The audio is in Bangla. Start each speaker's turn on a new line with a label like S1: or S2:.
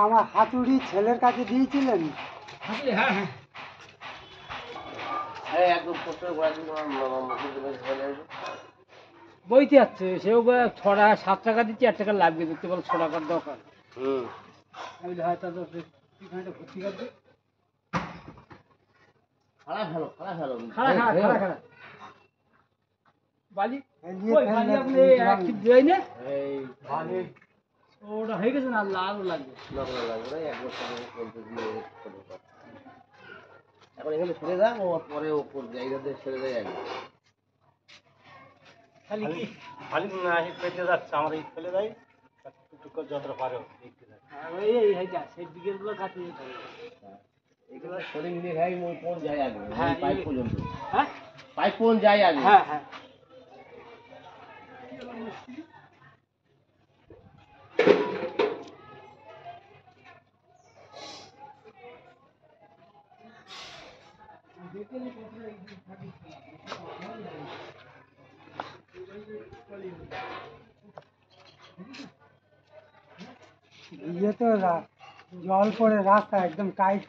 S1: আমার হাতুড়ি ছেলের কাছে দিয়েছিলেন?
S2: বইতে যাচ্ছে সেও 6-7 টাকা দিচ্ছি, 8 টাকা লাগবে, দেখতে বলো 6 টাকার দরকার। আমি হয়তো ভর্তি করবে বালি আপনি ওটা হয়ে গেছে না, লাল লাগবে
S3: এখন এখানে ছেড়ে দাও, ও পরে ওপর জায়গাতে ছেড়ে দেয় আগে।
S2: খালি কি
S4: খালি না পেটে যাচ্ছে আমার, এই ফেলে দেয় যতটা পারে
S2: সেই দিকের গুলো কাটিয়ে
S3: এগুলো শরীর মিলিয়ে খাই, ওই কোন যায় আগে,
S2: হ্যাঁ,
S3: পাইপ পর্যন্ত।
S2: হ্যাঁ
S3: পাইপ কোন যায় আগে।
S2: হ্যাঁ হ্যাঁ
S1: ইয়ে তো জল পড়ে রাস্তা একদম টাইট।